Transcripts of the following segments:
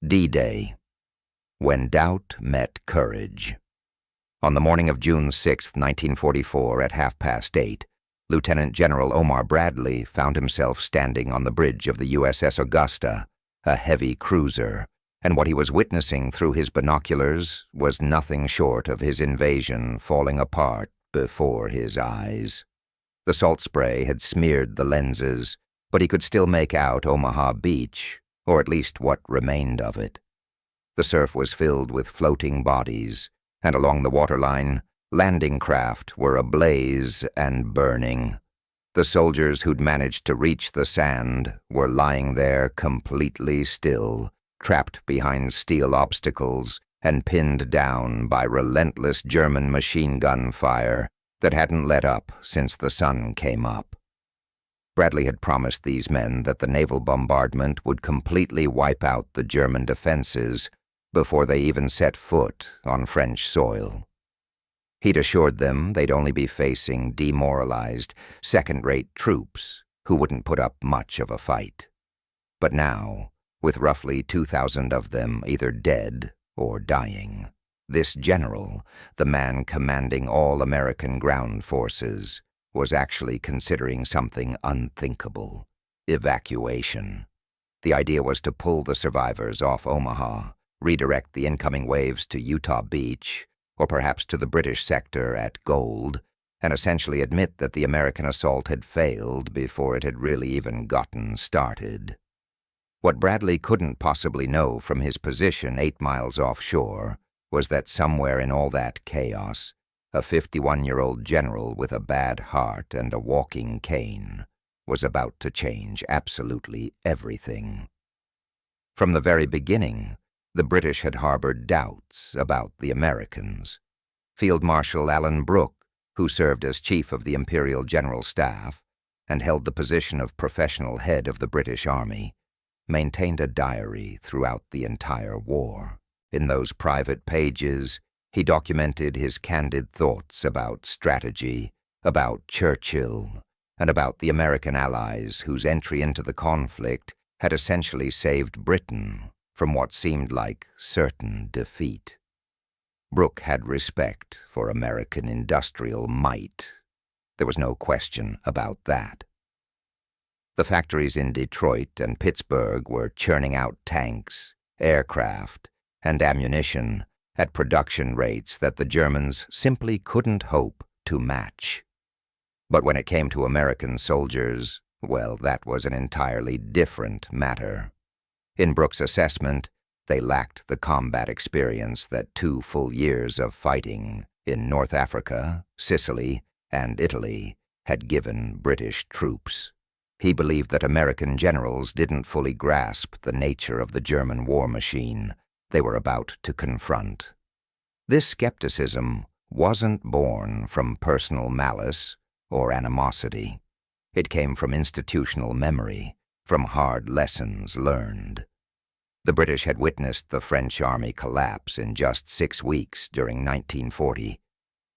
D-Day, when doubt met courage. On the morning of June 6, 1944, at 8:30, Lieutenant General Omar Bradley found himself standing on the bridge of the USS Augusta, a heavy cruiser, and what he was witnessing through his binoculars was nothing short of his invasion falling apart before his eyes. The salt spray had smeared the lenses, but he could still make out Omaha Beach, or at least what remained of it. The surf was filled with floating bodies, and along the waterline, landing craft were ablaze and burning. The soldiers who'd managed to reach the sand were lying there completely still, trapped behind steel obstacles and pinned down by relentless German machine gun fire that hadn't let up since the sun came up. Bradley had promised these men that the naval bombardment would completely wipe out the German defenses before they even set foot on French soil. He'd assured them they'd only be facing demoralized, second-rate troops who wouldn't put up much of a fight. But now, with roughly 2,000 of them either dead or dying, this general, the man commanding all American ground forces, was actually considering something unthinkable: evacuation. The idea was to pull the survivors off Omaha, redirect the incoming waves to Utah Beach, or perhaps to the British sector at Gold, and essentially admit that the American assault had failed before it had really even gotten started. What Bradley couldn't possibly know from his position 8 miles offshore was that somewhere in all that chaos, a 51-year-old general with a bad heart and a walking cane was about to change absolutely everything. From the very beginning, the British had harbored doubts about the Americans. Field Marshal Alan Brooke, who served as chief of the Imperial General Staff and held the position of professional head of the British Army, maintained a diary throughout the entire war. In those private pages, he documented his candid thoughts about strategy, about Churchill, and about the American allies whose entry into the conflict had essentially saved Britain from what seemed like certain defeat. Brooke had respect for American industrial might. There was no question about that. The factories in Detroit and Pittsburgh were churning out tanks, aircraft, and ammunition at production rates that the Germans simply couldn't hope to match. But when it came to American soldiers, well, that was an entirely different matter. In Brooke's assessment, they lacked the combat experience that 2 full years of fighting in North Africa, Sicily, and Italy had given British troops. He believed that American generals didn't fully grasp the nature of the German war machine they were about to confront. This skepticism wasn't born from personal malice or animosity. It came from institutional memory, from hard lessons learned. The British had witnessed the French army collapse in just 6 weeks during 1940.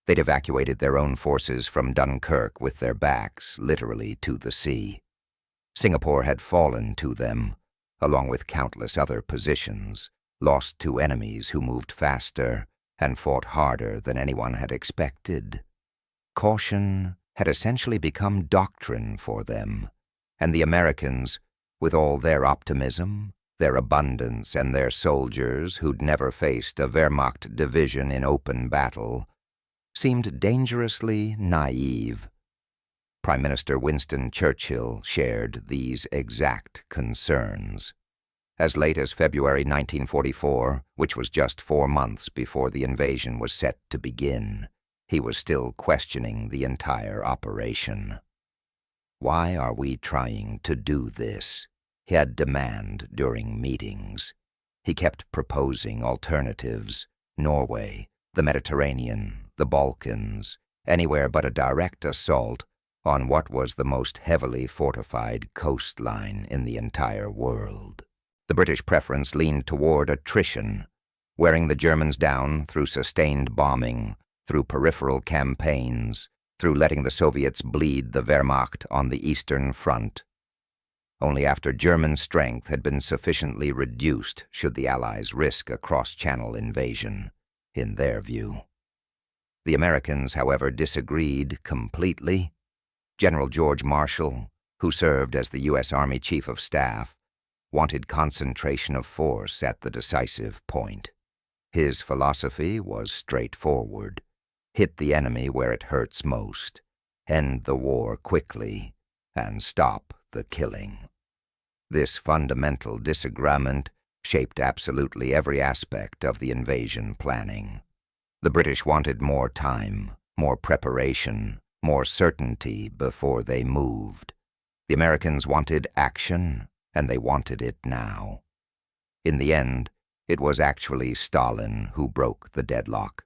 They'd evacuated their own forces from Dunkirk with their backs literally to the sea. Singapore had fallen to them, along with countless other positions, lost to enemies who moved faster and fought harder than anyone had expected. Caution had essentially become doctrine for them, and the Americans, with all their optimism, their abundance, and their soldiers who'd never faced a Wehrmacht division in open battle, seemed dangerously naive. Prime Minister Winston Churchill shared these exact concerns. As late as February 1944, which was just 4 months before the invasion was set to begin, he was still questioning the entire operation. "Why are we trying to do this?" he had demanded during meetings. He kept proposing alternatives: Norway, the Mediterranean, the Balkans, anywhere but a direct assault on what was the most heavily fortified coastline in the entire world. The British preference leaned toward attrition, wearing the Germans down through sustained bombing, through peripheral campaigns, through letting the Soviets bleed the Wehrmacht on the Eastern Front. Only after German strength had been sufficiently reduced should the Allies risk a cross-channel invasion, in their view. The Americans, however, disagreed completely. General George Marshall, who served as the U.S. Army Chief of Staff, wanted concentration of force at the decisive point. His philosophy was straightforward: hit the enemy where it hurts most, end the war quickly, and stop the killing. This fundamental disagreement shaped absolutely every aspect of the invasion planning. The British wanted more time, more preparation, more certainty before they moved. The Americans wanted action, and they wanted it now. In the end, it was actually Stalin who broke the deadlock.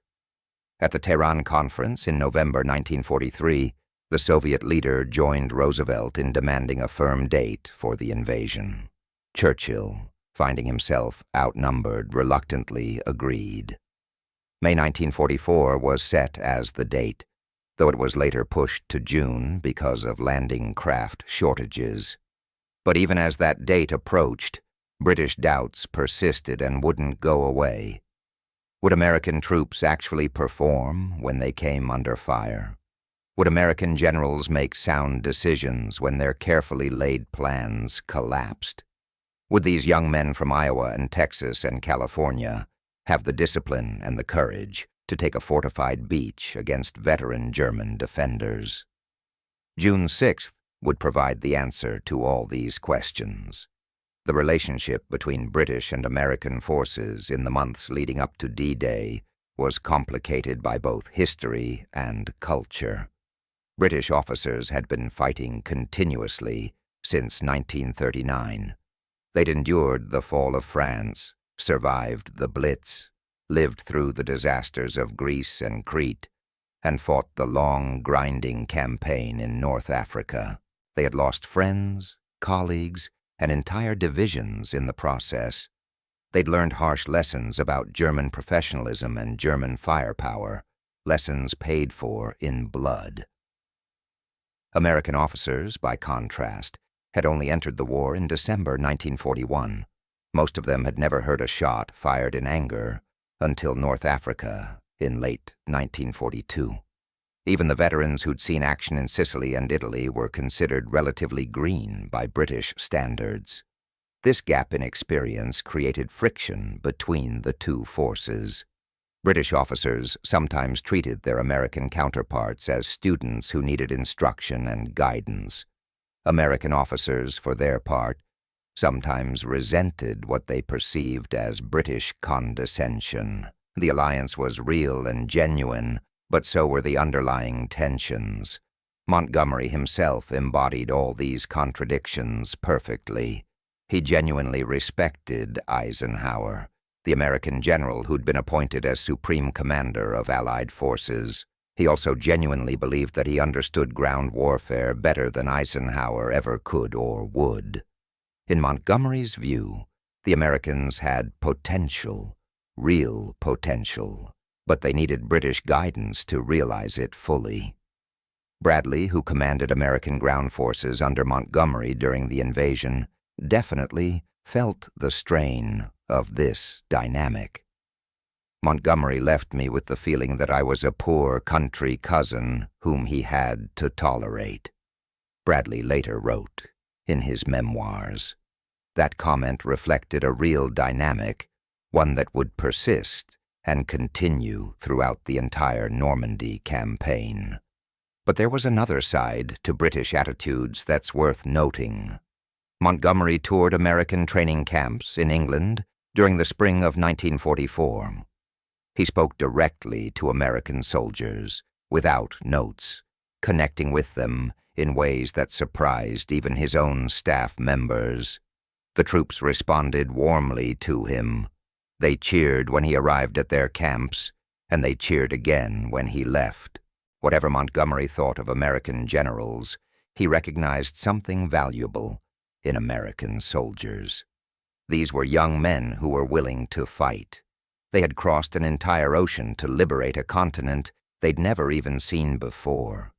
At the Tehran Conference in November 1943, the Soviet leader joined Roosevelt in demanding a firm date for the invasion. Churchill, finding himself outnumbered, reluctantly agreed. May 1944 was set as the date, though it was later pushed to June because of landing craft shortages. But even as that date approached, British doubts persisted and wouldn't go away. Would American troops actually perform when they came under fire? Would American generals make sound decisions when their carefully laid plans collapsed? Would these young men from Iowa and Texas and California have the discipline and the courage to take a fortified beach against veteran German defenders? June 6th would provide the answer to all these questions. The relationship between British and American forces in the months leading up to D-Day was complicated by both history and culture. British officers had been fighting continuously since 1939. They'd endured the fall of France, survived the Blitz, lived through the disasters of Greece and Crete, and fought the long, grinding campaign in North Africa. They had lost friends, colleagues, and entire divisions in the process. They'd learned harsh lessons about German professionalism and German firepower, lessons paid for in blood. American officers, by contrast, had only entered the war in December 1941. Most of them had never heard a shot fired in anger until North Africa in late 1942. Even the veterans who'd seen action in Sicily and Italy were considered relatively green by British standards. This gap in experience created friction between the two forces. British officers sometimes treated their American counterparts as students who needed instruction and guidance. American officers, for their part, sometimes resented what they perceived as British condescension. The alliance was real and genuine, but so were the underlying tensions. Montgomery himself embodied all these contradictions perfectly. He genuinely respected Eisenhower, the American general who'd been appointed as supreme commander of Allied forces. He also genuinely believed that he understood ground warfare better than Eisenhower ever could or would. In Montgomery's view, the Americans had potential, real potential, but they needed British guidance to realize it fully. Bradley, who commanded American ground forces under Montgomery during the invasion, definitely felt the strain of this dynamic. Montgomery left me with the feeling that I was a poor country cousin whom he had to tolerate. Bradley later wrote in his memoirs. That comment reflected a real dynamic, one that would persist and continue throughout the entire Normandy campaign. But there was another side to British attitudes that's worth noting. Montgomery toured American training camps in England during the spring of 1944. He spoke directly to American soldiers, without notes, connecting with them in ways that surprised even his own staff members. The troops responded warmly to him. They cheered when he arrived at their camps, and they cheered again when he left. Whatever Montgomery thought of American generals, he recognized something valuable in American soldiers. These were young men who were willing to fight. They had crossed an entire ocean to liberate a continent they'd never even seen before.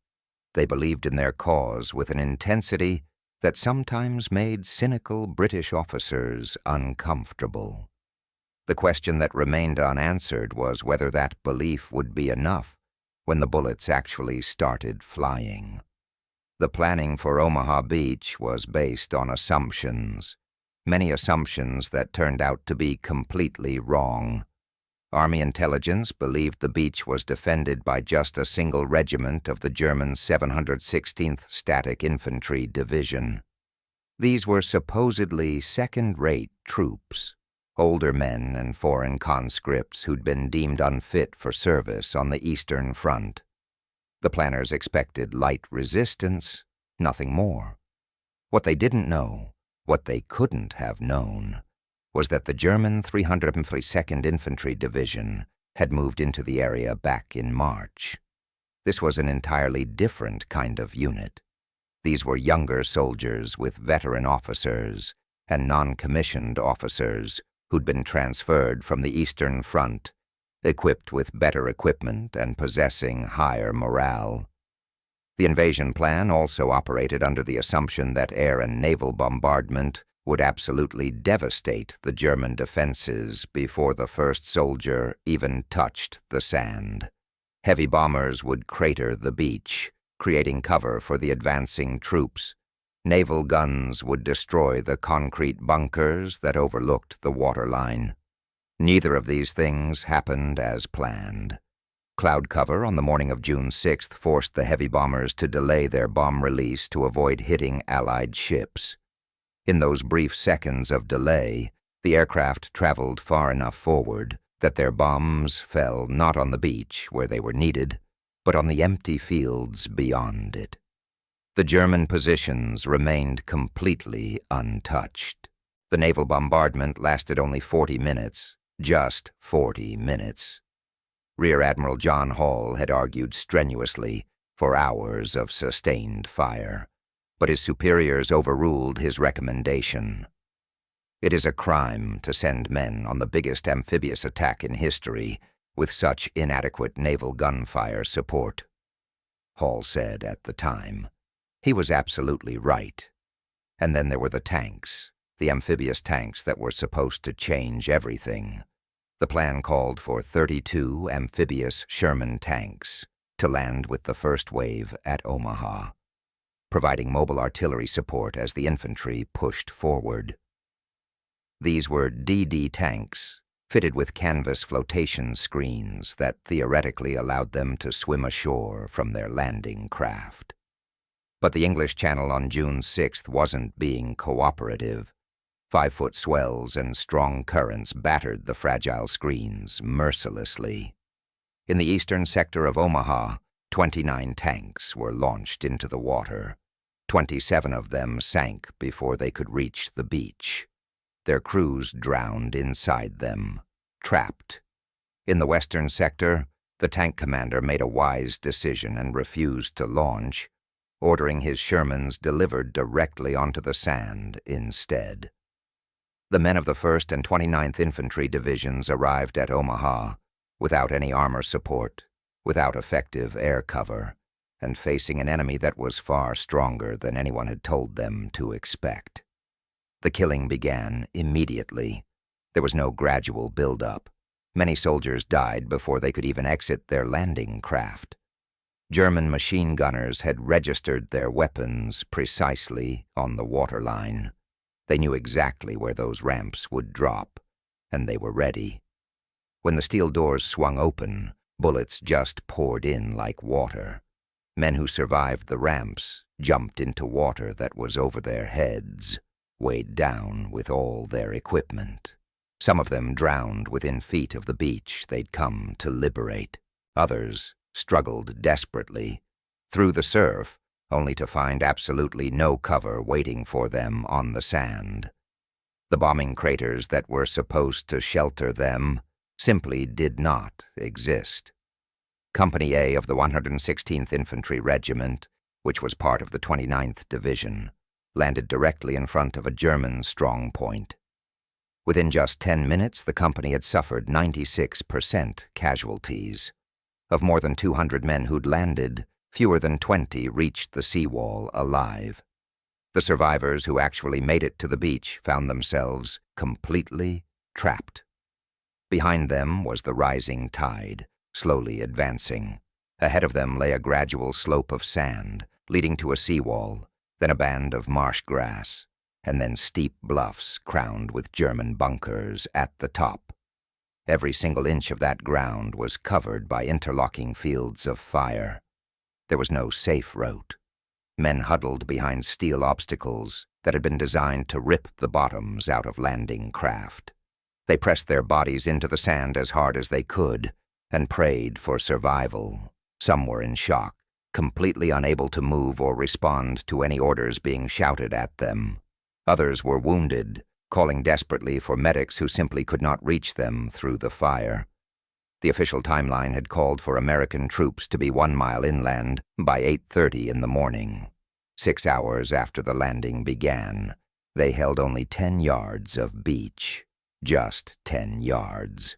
They believed in their cause with an intensity that sometimes made cynical British officers uncomfortable. The question that remained unanswered was whether that belief would be enough when the bullets actually started flying. The planning for Omaha Beach was based on assumptions, many assumptions that turned out to be completely wrong. Army intelligence believed the beach was defended by just a single regiment of the German 716th Static Infantry Division. These were supposedly second-rate troops, older men and foreign conscripts who'd been deemed unfit for service on the Eastern Front. The planners expected light resistance, nothing more. What they didn't know, what they couldn't have known, was that the German 352nd Infantry Division had moved into the area back in March. This was an entirely different kind of unit. These were younger soldiers with veteran officers and non-commissioned officers who'd been transferred from the Eastern Front, equipped with better equipment and possessing higher morale. The invasion plan also operated under the assumption that air and naval bombardment would absolutely devastate the German defenses before the first soldier even touched the sand. Heavy bombers would crater the beach, creating cover for the advancing troops. Naval guns would destroy the concrete bunkers that overlooked the waterline. Neither of these things happened as planned. Cloud cover on the morning of June 6th forced the heavy bombers to delay their bomb release to avoid hitting Allied ships. In those brief seconds of delay, the aircraft traveled far enough forward that their bombs fell not on the beach where they were needed, but on the empty fields beyond it. The German positions remained completely untouched. The naval bombardment lasted only 40 minutes, just 40 minutes. Rear Admiral John Hall had argued strenuously for hours of sustained fire, but his superiors overruled his recommendation. It is a crime to send men on the biggest amphibious attack in history with such inadequate naval gunfire support, Hall said at the time. He was absolutely right. And then there were the tanks, the amphibious tanks that were supposed to change everything. The plan called for 32 amphibious Sherman tanks to land with the first wave at Omaha, providing mobile artillery support as the infantry pushed forward. These were DD tanks, fitted with canvas flotation screens that theoretically allowed them to swim ashore from their landing craft. But the English Channel on June 6th wasn't being cooperative. 5-foot swells and strong currents battered the fragile screens mercilessly. In the eastern sector of Omaha, 29 tanks were launched into the water. 27 of them sank before they could reach the beach. Their crews drowned inside them, trapped. In the western sector, the tank commander made a wise decision and refused to launch, ordering his Shermans delivered directly onto the sand instead. The men of the 1st and 29th Infantry Divisions arrived at Omaha without any armor support, without effective air cover, and facing an enemy that was far stronger than anyone had told them to expect. The killing began immediately. There was no gradual build-up. Many soldiers died before they could even exit their landing craft. German machine gunners had registered their weapons precisely on the waterline. They knew exactly where those ramps would drop, and they were ready. When the steel doors swung open, bullets just poured in like water. Men who survived the ramps jumped into water that was over their heads, weighed down with all their equipment. Some of them drowned within feet of the beach they'd come to liberate. Others struggled desperately through the surf, only to find absolutely no cover waiting for them on the sand. The bombing craters that were supposed to shelter them simply did not exist. Company A of the 116th Infantry Regiment, which was part of the 29th Division, landed directly in front of a German strong point. Within just 10 minutes, the company had suffered 96% casualties. Of more than 200 men who'd landed, fewer than 20 reached the seawall alive. The survivors who actually made it to the beach found themselves completely trapped. Behind them was the rising tide, slowly advancing. Ahead of them lay a gradual slope of sand, leading to a seawall, then a band of marsh grass, and then steep bluffs crowned with German bunkers at the top. Every single inch of that ground was covered by interlocking fields of fire. There was no safe route. Men huddled behind steel obstacles that had been designed to rip the bottoms out of landing craft. They pressed their bodies into the sand as hard as they could and prayed for survival. Some were in shock, completely unable to move or respond to any orders being shouted at them. Others were wounded, calling desperately for medics who simply could not reach them through the fire. The official timeline had called for American troops to be 1 mile inland by 8:30 in the morning. 6 hours after the landing began, they held only 10 yards of beach. Just 10 yards.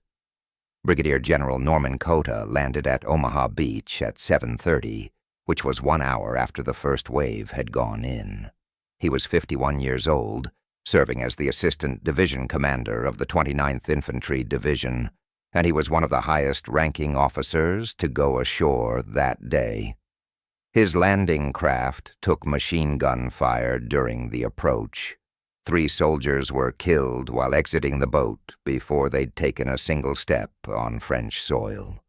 Brigadier General Norman Cota landed at Omaha Beach at 7:30, which was 1 hour after the first wave had gone in. He was 51 years old, serving as the Assistant Division Commander of the 29th Infantry Division, and he was one of the highest-ranking officers to go ashore that day. His landing craft took machine gun fire during the approach. 3 soldiers were killed while exiting the boat before they'd taken a single step on French soil.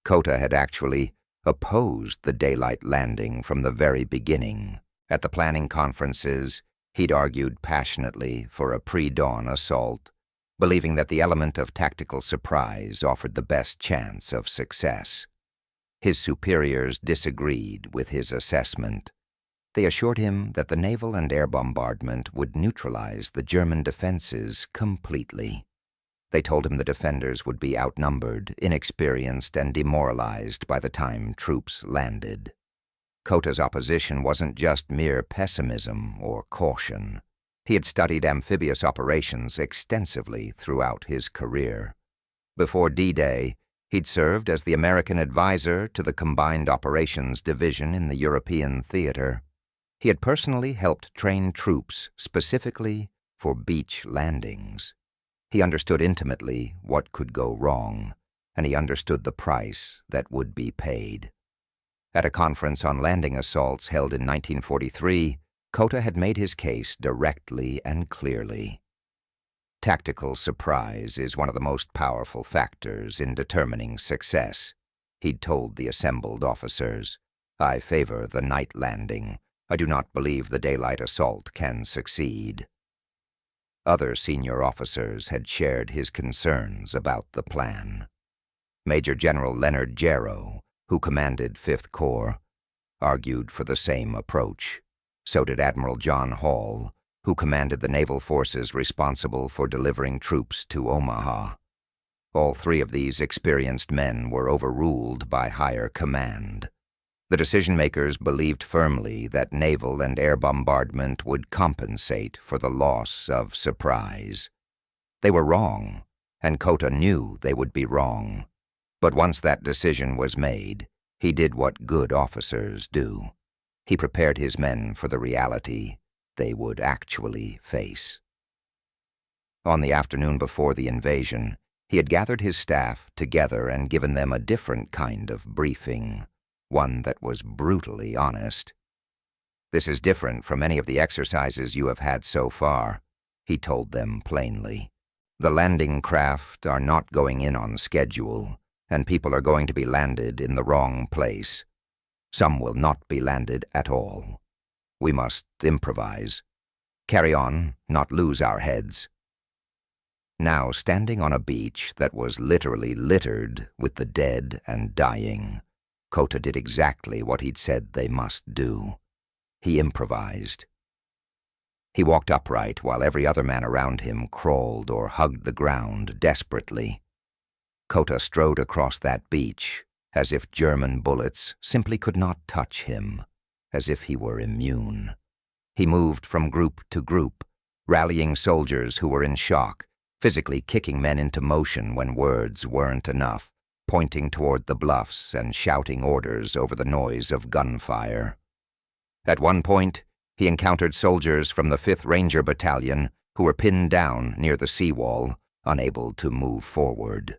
Cota had actually opposed the daylight landing from the very beginning. At the planning conferences, he'd argued passionately for a pre-dawn assault, believing that the element of tactical surprise offered the best chance of success. His superiors disagreed with his assessment. They assured him that the naval and air bombardment would neutralize the German defenses completely. They told him the defenders would be outnumbered, inexperienced, and demoralized by the time troops landed. Cota's opposition wasn't just mere pessimism or caution. He had studied amphibious operations extensively throughout his career. Before D-Day, he'd served as the American advisor to the Combined Operations Division in the European theater. He had personally helped train troops specifically for beach landings. He understood intimately what could go wrong, and he understood the price that would be paid. At a conference on landing assaults held in 1943, Cota had made his case directly and clearly. Tactical surprise is one of the most powerful factors in determining success, he'd told the assembled officers. I favor the night landing. I do not believe the daylight assault can succeed. Other senior officers had shared his concerns about the plan. Major General Leonard Jarrow, who commanded 5th Corps, argued for the same approach. So did Admiral John Hall, who commanded the naval forces responsible for delivering troops to Omaha. All 3 of these experienced men were overruled by higher command. The decision-makers believed firmly that naval and air bombardment would compensate for the loss of surprise. They were wrong, and Cota knew they would be wrong. But once that decision was made, he did what good officers do. He prepared his men for the reality they would actually face. On the afternoon before the invasion, he had gathered his staff together and given them a different kind of briefing. One that was brutally honest. This is different from any of the exercises you have had so far, he told them plainly. The landing craft are not going in on schedule, and people are going to be landed in the wrong place. Some will not be landed at all. We must improvise. Carry on, not lose our heads. Now, standing on a beach that was literally littered with the dead and dying, Cota did exactly what he'd said they must do. He improvised. He walked upright while every other man around him crawled or hugged the ground desperately. Cota strode across that beach as if German bullets simply could not touch him, as if he were immune. He moved from group to group, rallying soldiers who were in shock, physically kicking men into motion when words weren't enough, pointing toward the bluffs and shouting orders over the noise of gunfire. At one point, He encountered soldiers from the 5th Ranger Battalion who were pinned down near the seawall, unable to move forward.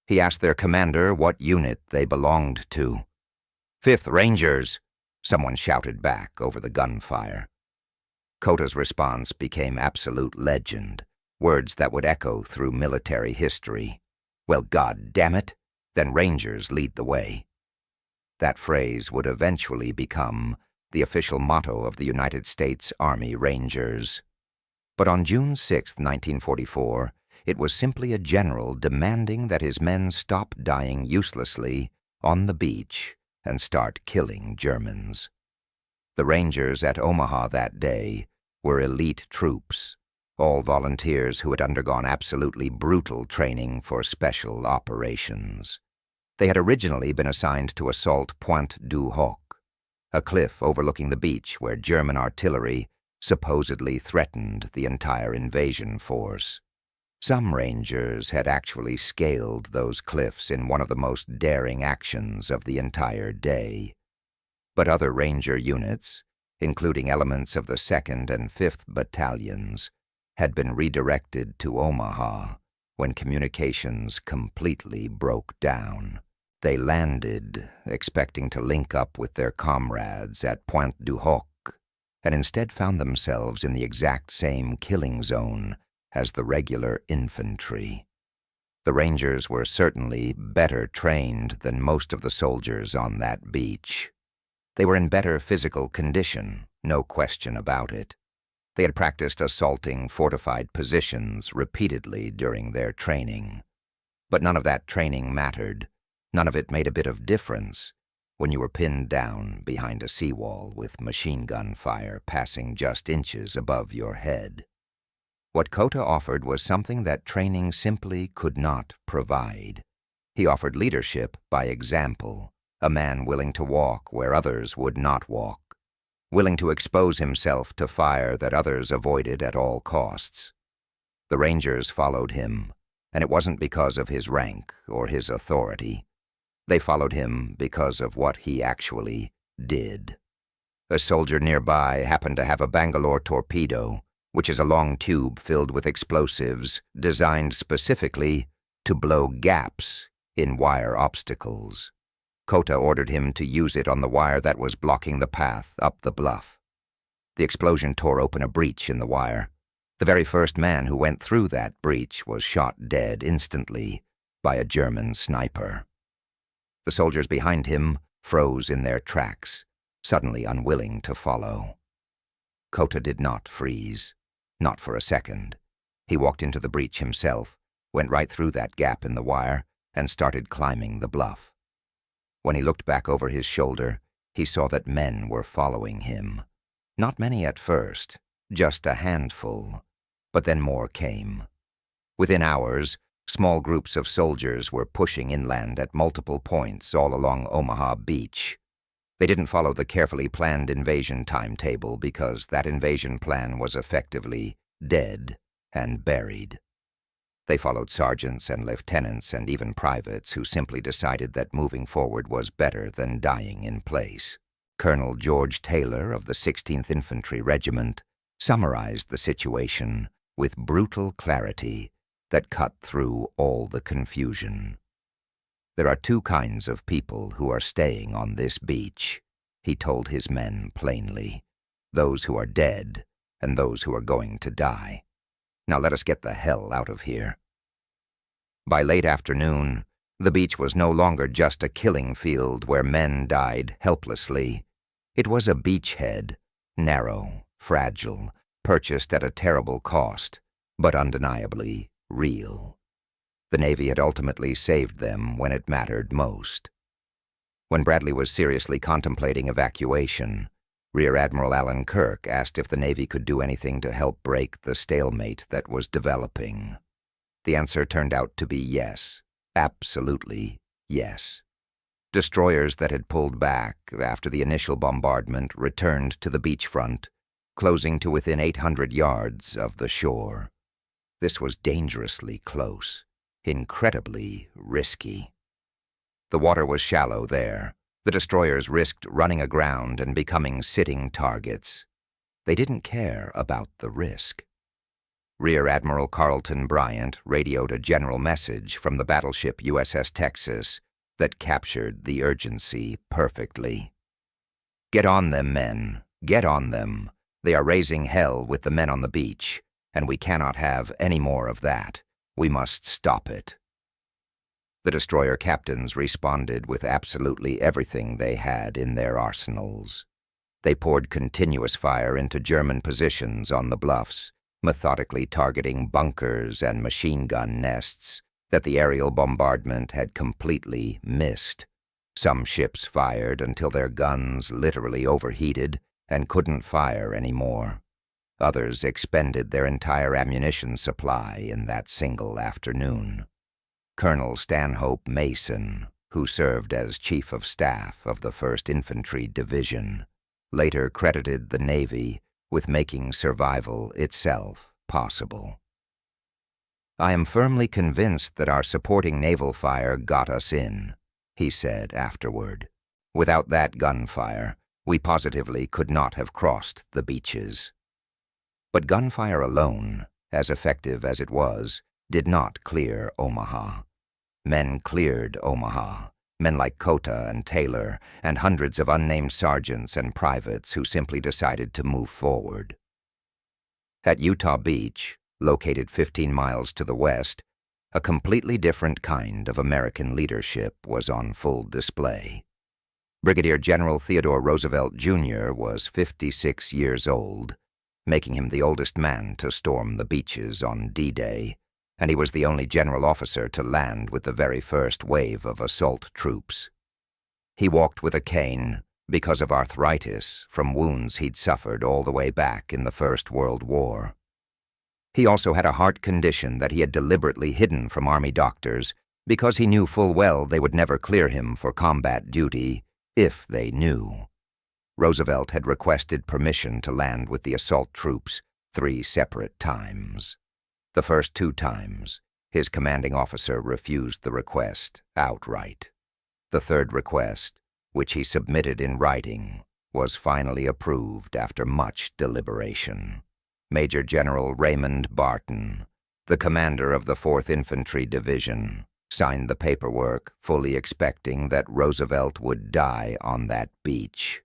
He asked their commander what unit they belonged to. "5th Rangers," someone shouted back over the gunfire. Cota's response became absolute legend, words that would echo through military history. "Well, God damn it, then Rangers lead the way." That phrase would eventually become the official motto of the United States Army Rangers. But on June 6, 1944, it was simply a general demanding that his men stop dying uselessly on the beach and start killing Germans. The Rangers at Omaha that day were elite troops, all volunteers who had undergone absolutely brutal training for special operations. They had originally been assigned to assault Pointe du Hoc, a cliff overlooking the beach where German artillery supposedly threatened the entire invasion force. Some Rangers had actually scaled those cliffs in one of the most daring actions of the entire day. But other Ranger units, including elements of the 2nd and 5th Battalions, had been redirected to Omaha when communications completely broke down. They landed, expecting to link up with their comrades at Pointe du Hoc, and instead found themselves in the exact same killing zone as the regular infantry. The Rangers were certainly better trained than most of the soldiers on that beach. They were in better physical condition, no question about it. They had practiced assaulting fortified positions repeatedly during their training. But none of that training mattered. None of it made a bit of difference when you were pinned down behind a seawall with machine gun fire passing just inches above your head. What Cota offered was something that training simply could not provide. He offered leadership by example, a man willing to walk where others would not walk, willing to expose himself to fire that others avoided at all costs. The Rangers followed him, and it wasn't because of his rank or his authority. They followed him because of what he actually did. A soldier nearby happened to have a Bangalore torpedo, which is a long tube filled with explosives designed specifically to blow gaps in wire obstacles. Cota ordered him to use it on the wire that was blocking the path up the bluff. The explosion tore open a breach in the wire. The very first man who went through that breach was shot dead instantly by a German sniper. The soldiers behind him froze in their tracks, suddenly unwilling to follow. Cota did not freeze, not for a second. He walked into the breach himself, went right through that gap in the wire, and started climbing the bluff. When he looked back over his shoulder, he saw that men were following him. Not many at first, just a handful, but then more came. Within hours, small groups of soldiers were pushing inland at multiple points all along Omaha Beach. They didn't follow the carefully planned invasion timetable because that invasion plan was effectively dead and buried. They followed sergeants and lieutenants and even privates who simply decided that moving forward was better than dying in place. Colonel George Taylor of the 16th Infantry Regiment summarized the situation with brutal clarity that cut through all the confusion. "There are two kinds of people who are staying on this beach," he told his men plainly. "Those who are dead and those who are going to die. Now let us get the hell out of here." By late afternoon, the beach was no longer just a killing field where men died helplessly. It was a beachhead, narrow, fragile, purchased at a terrible cost, but undeniably real. The Navy had ultimately saved them when it mattered most. When Bradley was seriously contemplating evacuation, Rear Admiral Alan Kirk asked if the Navy could do anything to help break the stalemate that was developing. The answer turned out to be yes, absolutely yes. Destroyers that had pulled back after the initial bombardment returned to the beachfront, closing to within 800 yards of the shore. This was dangerously close, incredibly risky. The water was shallow there. The destroyers risked running aground and becoming sitting targets. They didn't care about the risk. Rear Admiral Carlton Bryant radioed a general message from the battleship USS Texas that captured the urgency perfectly. "Get on them, men. Get on them. They are raising hell with the men on the beach, and we cannot have any more of that. We must stop it." The destroyer captains responded with absolutely everything they had in their arsenals. They poured continuous fire into German positions on the bluffs, methodically targeting bunkers and machine gun nests that the aerial bombardment had completely missed. Some ships fired until their guns literally overheated and couldn't fire anymore. Others expended their entire ammunition supply in that single afternoon. Colonel Stanhope Mason, who served as Chief of Staff of the 1st Infantry Division, later credited the Navy with making survival itself possible. "I am firmly convinced that our supporting naval fire got us in," he said afterward. "Without that gunfire, we positively could not have crossed the beaches." But gunfire alone, as effective as it was, did not clear Omaha. Men cleared Omaha. Men like Cota and Taylor, and hundreds of unnamed sergeants and privates who simply decided to move forward. At Utah Beach, located 15 miles to the west, a completely different kind of American leadership was on full display. Brigadier General Theodore Roosevelt, Jr. was 56 years old, making him the oldest man to storm the beaches on D-Day, and he was the only general officer to land with the very first wave of assault troops. He walked with a cane because of arthritis from wounds he'd suffered all the way back in the First World War. He also had a heart condition that he had deliberately hidden from Army doctors because he knew full well they would never clear him for combat duty if they knew. Roosevelt had requested permission to land with the assault troops 3 separate times. The first 2 times, his commanding officer refused the request outright. The third request, which he submitted in writing, was finally approved after much deliberation. Major General Raymond Barton, the commander of the 4th Infantry Division, signed the paperwork fully expecting that Roosevelt would die on that beach.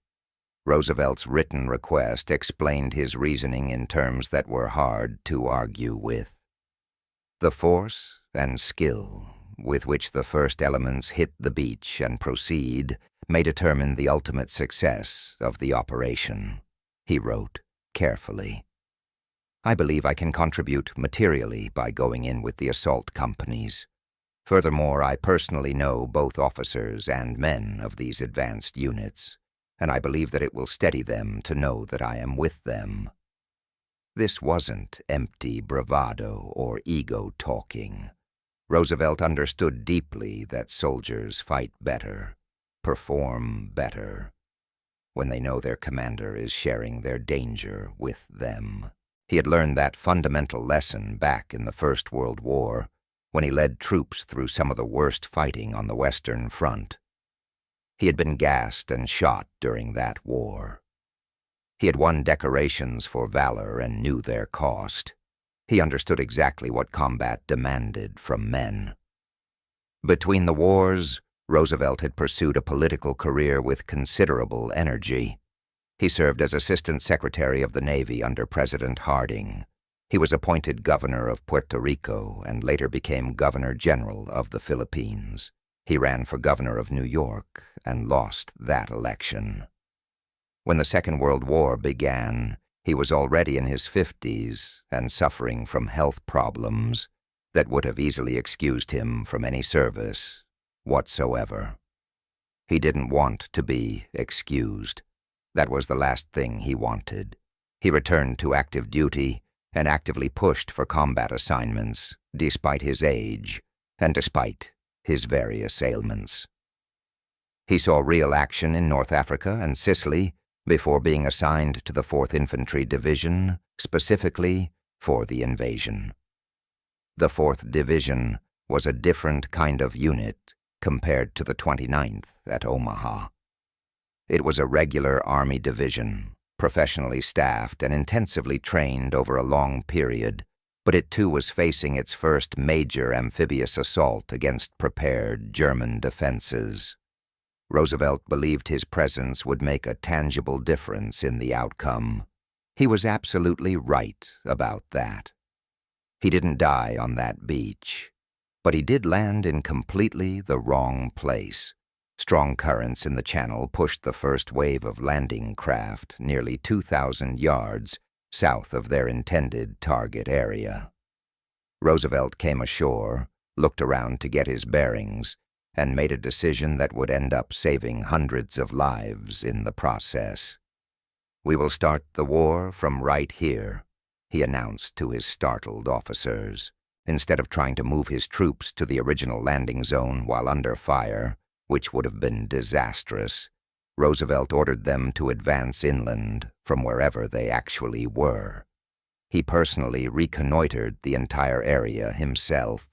Roosevelt's written request explained his reasoning in terms that were hard to argue with. The force and skill with which the first elements hit the beach and proceed may determine the ultimate success of the operation, he wrote carefully. I believe I can contribute materially by going in with the assault companies. Furthermore, I personally know both officers and men of these advanced units, and I believe that it will steady them to know that I am with them. This wasn't empty bravado or ego talking. Roosevelt understood deeply that soldiers fight better, perform better, when they know their commander is sharing their danger with them. He had learned that fundamental lesson back in the First World War when he led troops through some of the worst fighting on the Western Front. He had been gassed and shot during that war. He had won decorations for valor and knew their cost. He understood exactly what combat demanded from men. Between the wars, Roosevelt had pursued a political career with considerable energy. He served as Assistant Secretary of the Navy under President Harding. He was appointed governor of Puerto Rico and later became Governor General of the Philippines. He ran for governor of New York and lost that election. When the Second World War began, he was already in his 50s and suffering from health problems that would have easily excused him from any service whatsoever. He didn't want to be excused. That was the last thing he wanted. He returned to active duty and actively pushed for combat assignments, despite his age and despite his various ailments. He saw real action in North Africa and Sicily before being assigned to the 4th Infantry Division, specifically for the invasion. The 4th Division was a different kind of unit compared to the 29th at Omaha. It was a regular Army division, professionally staffed and intensively trained over a long period, but it too was facing its first major amphibious assault against prepared German defenses. Roosevelt believed his presence would make a tangible difference in the outcome. He was absolutely right about that. He didn't die on that beach, but he did land in completely the wrong place. Strong currents in the channel pushed the first wave of landing craft nearly 2,000 yards south of their intended target area. Roosevelt came ashore, looked around to get his bearings, and made a decision that would end up saving hundreds of lives in the process. "We will start the war from right here," he announced to his startled officers. Instead of trying to move his troops to the original landing zone while under fire, which would have been disastrous, Roosevelt ordered them to advance inland from wherever they actually were. He personally reconnoitered the entire area himself,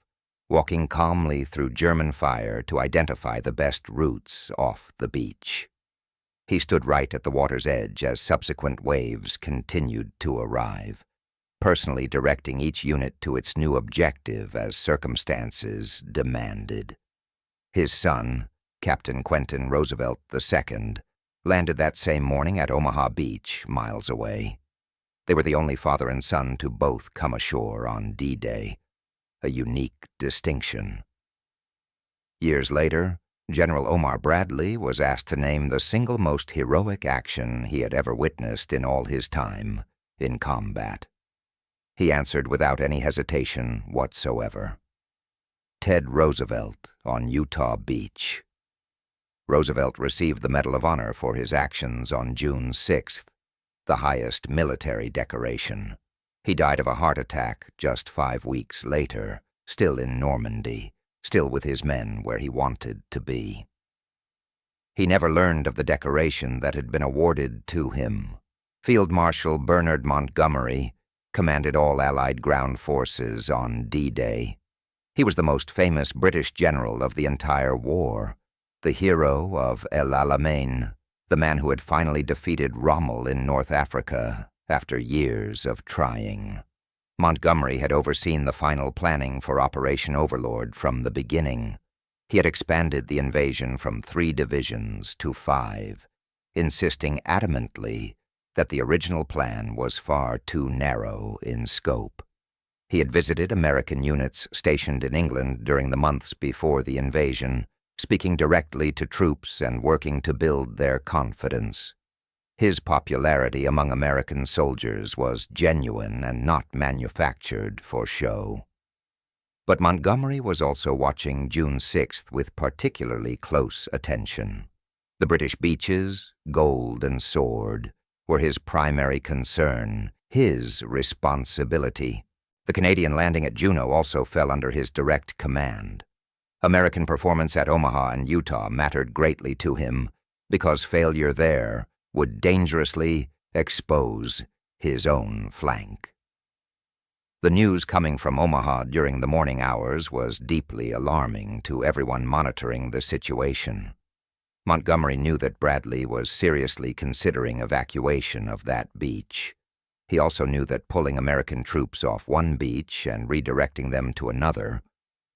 walking calmly through German fire to identify the best routes off the beach. He stood right at the water's edge as subsequent waves continued to arrive, personally directing each unit to its new objective as circumstances demanded. His son, Captain Quentin Roosevelt II, landed that same morning at Omaha Beach, miles away. They were the only father and son to both come ashore on D-Day, a unique distinction. Years later, General Omar Bradley was asked to name the single most heroic action he had ever witnessed in all his time in combat. He answered without any hesitation whatsoever: Ted Roosevelt on Utah Beach. Roosevelt received the Medal of Honor for his actions on June 6th, the highest military decoration. He died of a heart attack just 5 weeks later, still in Normandy, still with his men where he wanted to be. He never learned of the decoration that had been awarded to him. Field Marshal Bernard Montgomery commanded all Allied ground forces on D-Day. He was the most famous British general of the entire war, the hero of El Alamein, the man who had finally defeated Rommel in North Africa after years of trying. Montgomery had overseen the final planning for Operation Overlord from the beginning. He had expanded the invasion from 3 divisions to 5, insisting adamantly that the original plan was far too narrow in scope. He had visited American units stationed in England during the months before the invasion, speaking directly to troops and working to build their confidence. His popularity among American soldiers was genuine and not manufactured for show. But Montgomery was also watching June 6th with particularly close attention. The British beaches, gold and sword, were his primary concern, his responsibility. The Canadian landing at Juneau also fell under his direct command. American performance at Omaha and Utah mattered greatly to him because failure there would dangerously expose his own flank. The news coming from Omaha during the morning hours was deeply alarming to everyone monitoring the situation. Montgomery knew that Bradley was seriously considering evacuation of that beach. He also knew that pulling American troops off one beach and redirecting them to another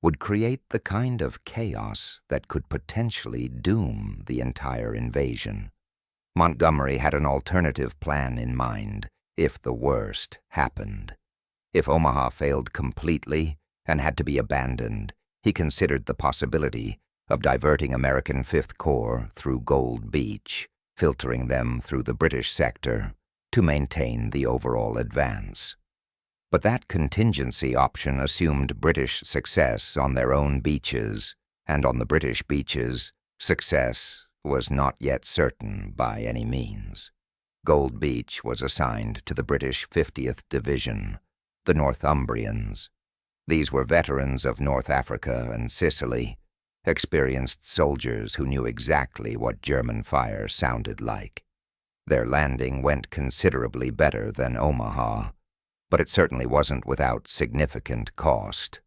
would create the kind of chaos that could potentially doom the entire invasion. Montgomery had an alternative plan in mind if the worst happened. If Omaha failed completely and had to be abandoned, he considered the possibility of diverting American Fifth Corps through Gold Beach, filtering them through the British sector to maintain the overall advance. But that contingency option assumed British success on their own beaches, and on the British beaches, success was not yet certain by any means. Gold Beach was assigned to the British 50th Division, the Northumbrians. These were veterans of North Africa and Sicily, experienced soldiers who knew exactly what German fire sounded like. Their landing went considerably better than Omaha, but it certainly wasn't without significant cost.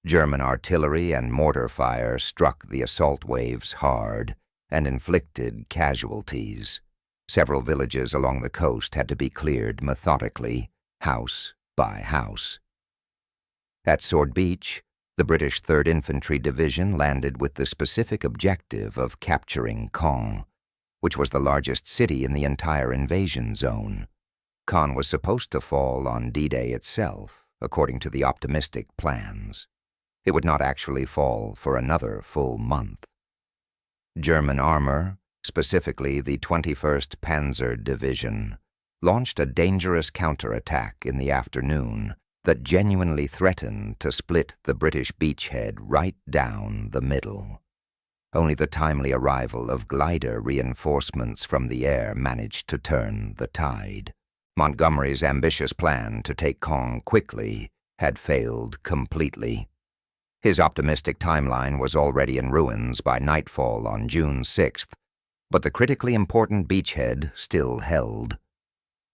German artillery and mortar fire struck the assault waves hard and inflicted casualties. Several villages along the coast had to be cleared methodically, house by house. At Sword Beach, the British 3rd Infantry Division landed with the specific objective of capturing Caen, which was the largest city in the entire invasion zone. Caen was supposed to fall on D-Day itself, according to the optimistic plans. It would not actually fall for another full month. German armor, specifically the 21st Panzer Division, launched a dangerous counterattack in the afternoon that genuinely threatened to split the British beachhead right down the middle. Only the timely arrival of glider reinforcements from the air managed to turn the tide. Montgomery's ambitious plan to take Caen quickly had failed completely. His optimistic timeline was already in ruins by nightfall on June 6th, but the critically important beachhead still held.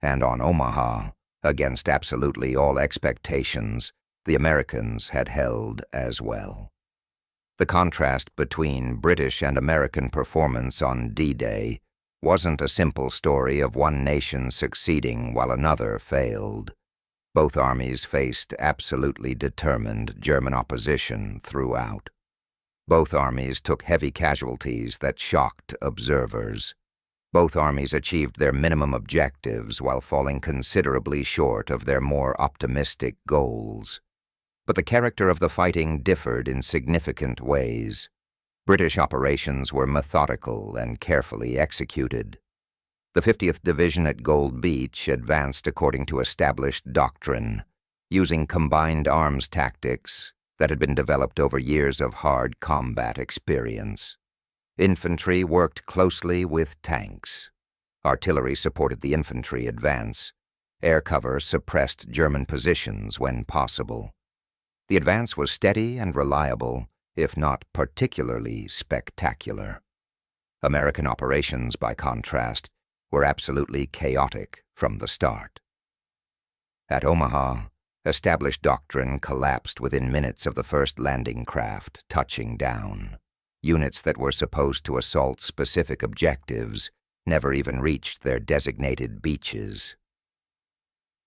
And on Omaha, against absolutely all expectations, the Americans had held as well. The contrast between British and American performance on D-Day wasn't a simple story of one nation succeeding while another failed. Both armies faced absolutely determined German opposition throughout. Both armies took heavy casualties that shocked observers. Both armies achieved their minimum objectives while falling considerably short of their more optimistic goals. But the character of the fighting differed in significant ways. British operations were methodical and carefully executed. The 50th Division at Gold Beach advanced according to established doctrine, using combined arms tactics that had been developed over years of hard combat experience. Infantry worked closely with tanks. Artillery supported the infantry advance. Air cover suppressed German positions when possible. The advance was steady and reliable, if not particularly spectacular. American operations, by contrast, were absolutely chaotic from the start. At Omaha, established doctrine collapsed within minutes of the first landing craft touching down. Units that were supposed to assault specific objectives never even reached their designated beaches.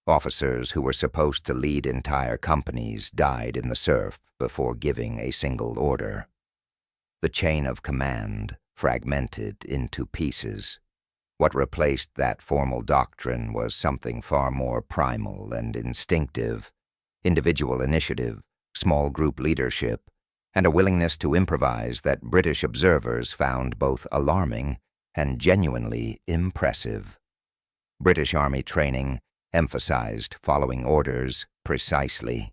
Officers who were supposed to lead entire companies died in the surf before giving a single order. The chain of command fragmented into pieces. What replaced that formal doctrine was something far more primal and instinctive: individual initiative, small group leadership, and a willingness to improvise that British observers found both alarming and genuinely impressive. British Army training emphasized following orders precisely.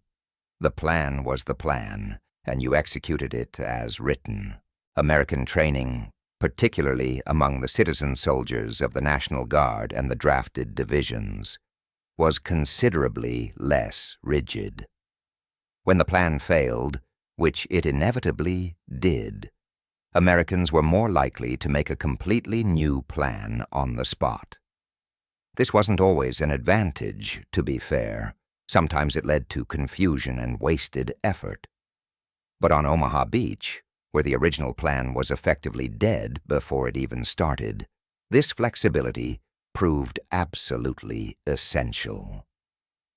The plan was the plan, and you executed it as written. American training, particularly among the citizen soldiers of the National Guard and the drafted divisions, was considerably less rigid. When the plan failed, which it inevitably did, Americans were more likely to make a completely new plan on the spot. This wasn't always an advantage, to be fair. Sometimes it led to confusion and wasted effort. But on Omaha Beach, where the original plan was effectively dead before it even started, this flexibility proved absolutely essential.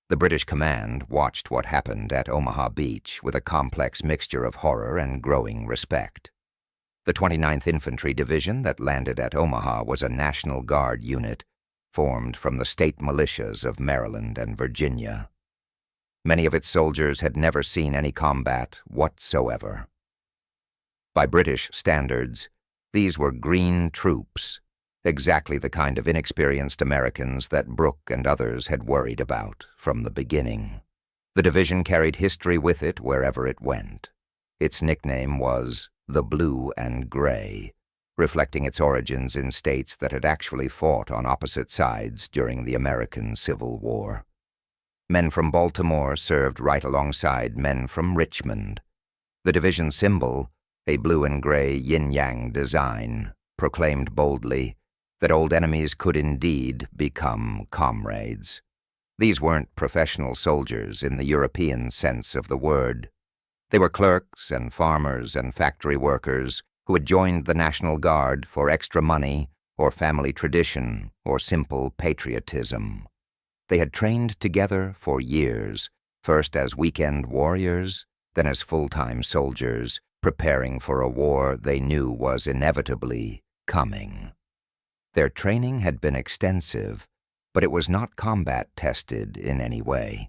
The British command watched what happened at Omaha Beach with a complex mixture of horror and growing respect. The 29th Infantry Division that landed at Omaha was a National Guard unit formed from the state militias of Maryland and Virginia. Many of its soldiers had never seen any combat whatsoever. By British standards, these were green troops, exactly the kind of inexperienced Americans that Brooke and others had worried about from the beginning. The division carried history with it wherever it went. Its nickname was the Blue and Gray, reflecting its origins in states that had actually fought on opposite sides during the American Civil War. Men from Baltimore served right alongside men from Richmond. The division symbol, a blue and gray yin-yang design, proclaimed boldly that old enemies could indeed become comrades. These weren't professional soldiers in the European sense of the word. They were clerks and farmers and factory workers who had joined the National Guard for extra money or family tradition or simple patriotism. They had trained together for years, first as weekend warriors, then as full-time soldiers, preparing for a war they knew was inevitably coming. Their training had been extensive, but it was not combat-tested in any way.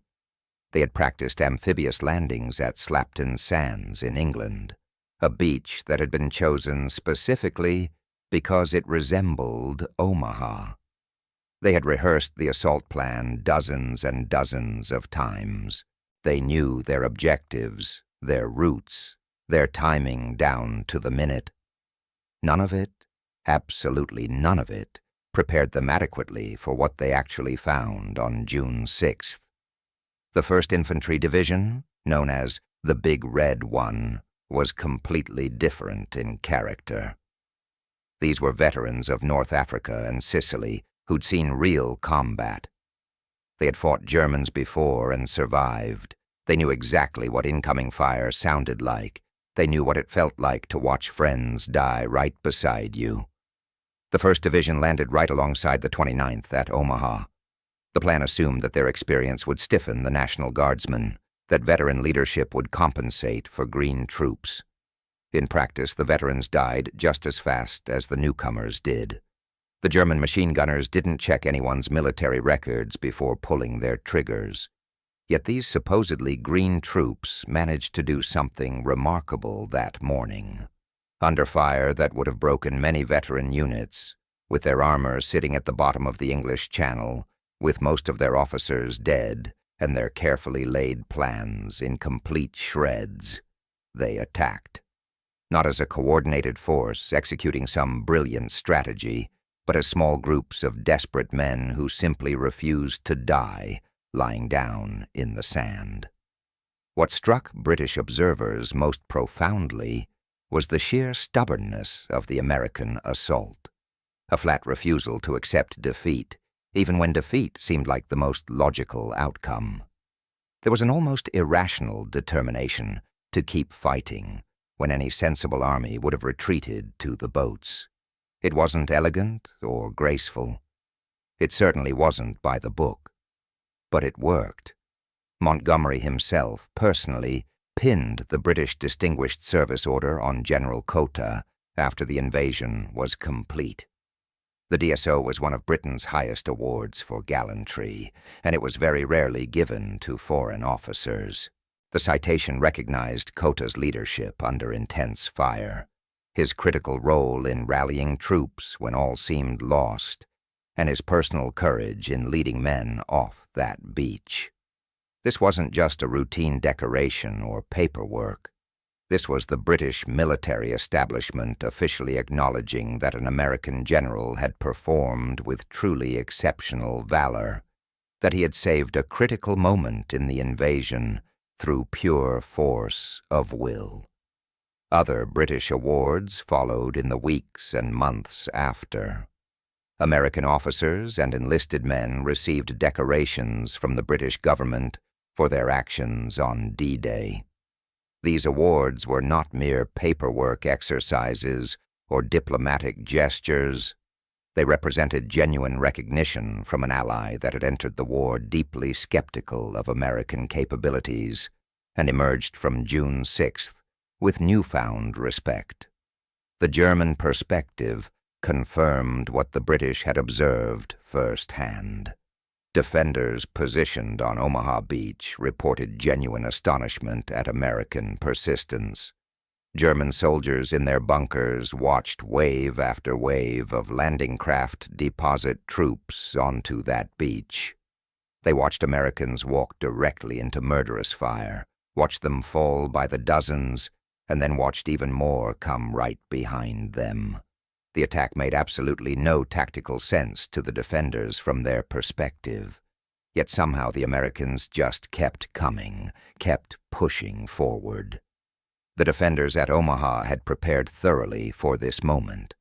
They had practiced amphibious landings at Slapton Sands in England, a beach that had been chosen specifically because it resembled Omaha. They had rehearsed the assault plan dozens and dozens of times. They knew their objectives, their routes, their timing down to the minute. None of it, absolutely none of it, prepared them adequately for what they actually found on June 6th. The 1st Infantry Division, known as the Big Red One, was completely different in character. These were veterans of North Africa and Sicily who'd seen real combat. They had fought Germans before and survived. They knew exactly what incoming fire sounded like. They knew what it felt like to watch friends die right beside you. The 1st Division landed right alongside the 29th at Omaha. The plan assumed that their experience would stiffen the National Guardsmen, that veteran leadership would compensate for green troops. In practice, the veterans died just as fast as the newcomers did. The German machine gunners didn't check anyone's military records before pulling their triggers. Yet these supposedly green troops managed to do something remarkable that morning. Under fire that would have broken many veteran units, with their armor sitting at the bottom of the English Channel, with most of their officers dead and their carefully laid plans in complete shreds, they attacked. Not as a coordinated force executing some brilliant strategy, but as small groups of desperate men who simply refused to die lying down in the sand. What struck British observers most profoundly was the sheer stubbornness of the American assault, a flat refusal to accept defeat, even when defeat seemed like the most logical outcome. There was an almost irrational determination to keep fighting when any sensible army would have retreated to the boats. It wasn't elegant or graceful. It certainly wasn't by the book. But it worked. Montgomery himself, personally, pinned the British Distinguished Service Order on General Cota after the invasion was complete. The DSO was one of Britain's highest awards for gallantry, and it was very rarely given to foreign officers. The citation recognized Cota's leadership under intense fire, his critical role in rallying troops when all seemed lost, and his personal courage in leading men off that beach. This wasn't just a routine decoration or paperwork. This was the British military establishment officially acknowledging that an American general had performed with truly exceptional valor, that he had saved a critical moment in the invasion through pure force of will. Other British awards followed in the weeks and months after. American officers and enlisted men received decorations from the British government for their actions on D-Day. These awards were not mere paperwork exercises or diplomatic gestures. They represented genuine recognition from an ally that had entered the war deeply skeptical of American capabilities and emerged from June 6th with newfound respect. The German perspective confirmed what the British had observed firsthand. Defenders positioned on Omaha Beach reported genuine astonishment at American persistence. German soldiers in their bunkers watched wave after wave of landing craft deposit troops onto that beach. They watched Americans walk directly into murderous fire, watched them fall by the dozens, and then watched even more come right behind them. The attack made absolutely no tactical sense to the defenders from their perspective. Yet somehow the Americans just kept coming, kept pushing forward. The defenders at Omaha had prepared thoroughly for this moment.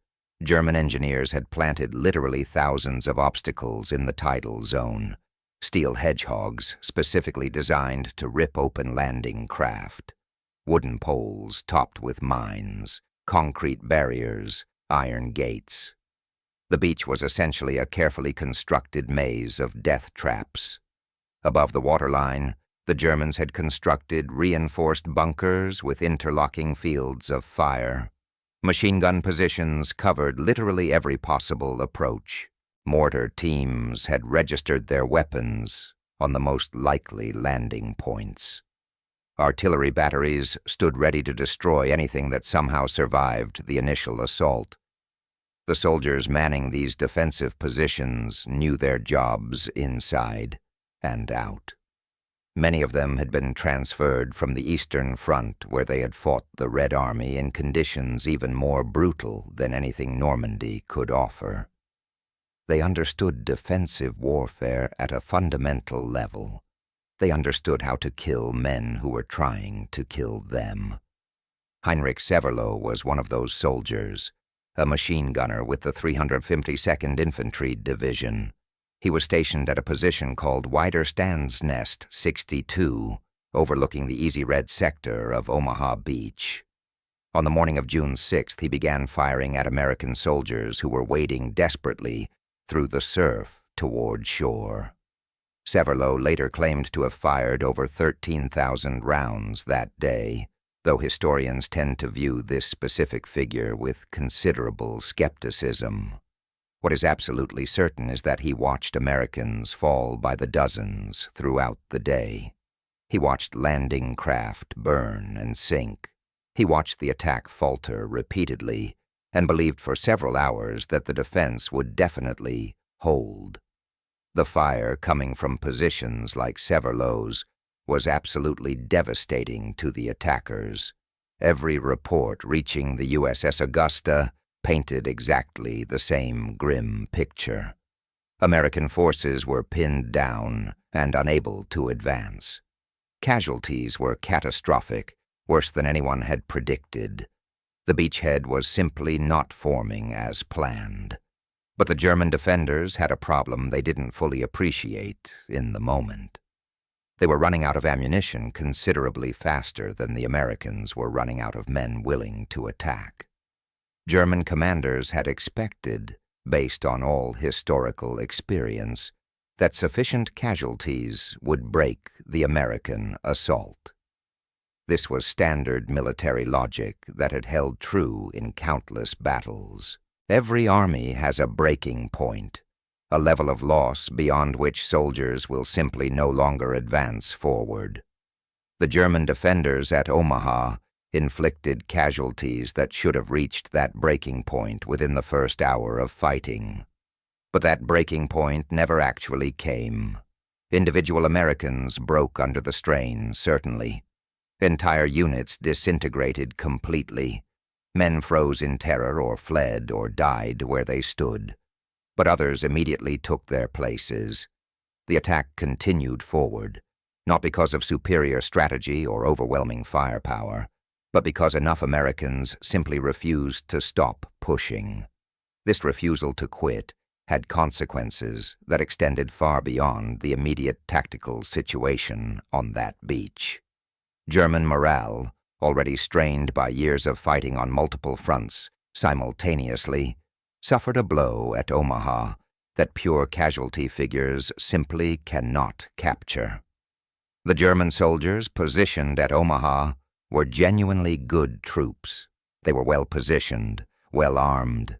German engineers had planted literally thousands of obstacles in the tidal zone, steel hedgehogs specifically designed to rip open landing craft, wooden poles topped with mines, concrete barriers, iron gates. The beach was essentially a carefully constructed maze of death traps. Above the waterline, the Germans had constructed reinforced bunkers with interlocking fields of fire. Machine gun positions covered literally every possible approach. Mortar teams had registered their weapons on the most likely landing points. Artillery batteries stood ready to destroy anything that somehow survived the initial assault. The soldiers manning these defensive positions knew their jobs inside and out. Many of them had been transferred from the Eastern Front, where they had fought the Red Army in conditions even more brutal than anything Normandy could offer. They understood defensive warfare at a fundamental level. They understood how to kill men who were trying to kill them. Heinrich Severloh was one of those soldiers, a machine gunner with the 352nd Infantry Division. He was stationed at a position called Widerstands Nest 62, overlooking the Easy Red sector of Omaha Beach. On the morning of June 6th, he began firing at American soldiers who were wading desperately through the surf toward shore. Severloh later claimed to have fired over 13,000 rounds that day, though historians tend to view this specific figure with considerable skepticism. What is absolutely certain is that he watched Americans fall by the dozens throughout the day. He watched landing craft burn and sink. He watched the attack falter repeatedly and believed for several hours that the defense would definitely hold. The fire coming from positions like Severloh's was absolutely devastating to the attackers. Every report reaching the USS Augusta painted exactly the same grim picture. American forces were pinned down and unable to advance. Casualties were catastrophic, worse than anyone had predicted. The beachhead was simply not forming as planned. But the German defenders had a problem they didn't fully appreciate in the moment. They were running out of ammunition considerably faster than the Americans were running out of men willing to attack. German commanders had expected, based on all historical experience, that sufficient casualties would break the American assault. This was standard military logic that had held true in countless battles. Every army has a breaking point, a level of loss beyond which soldiers will simply no longer advance forward. The German defenders at Omaha inflicted casualties that should have reached that breaking point within the first hour of fighting. But that breaking point never actually came. Individual Americans broke under the strain, certainly. Entire units disintegrated completely. Men froze in terror or fled or died where they stood. But others immediately took their places. The attack continued forward, not because of superior strategy or overwhelming firepower, but because enough Americans simply refused to stop pushing. This refusal to quit had consequences that extended far beyond the immediate tactical situation on that beach. German morale, already strained by years of fighting on multiple fronts simultaneously, suffered a blow at Omaha that pure casualty figures simply cannot capture. The German soldiers positioned at Omaha were genuinely good troops. They were well positioned, well armed,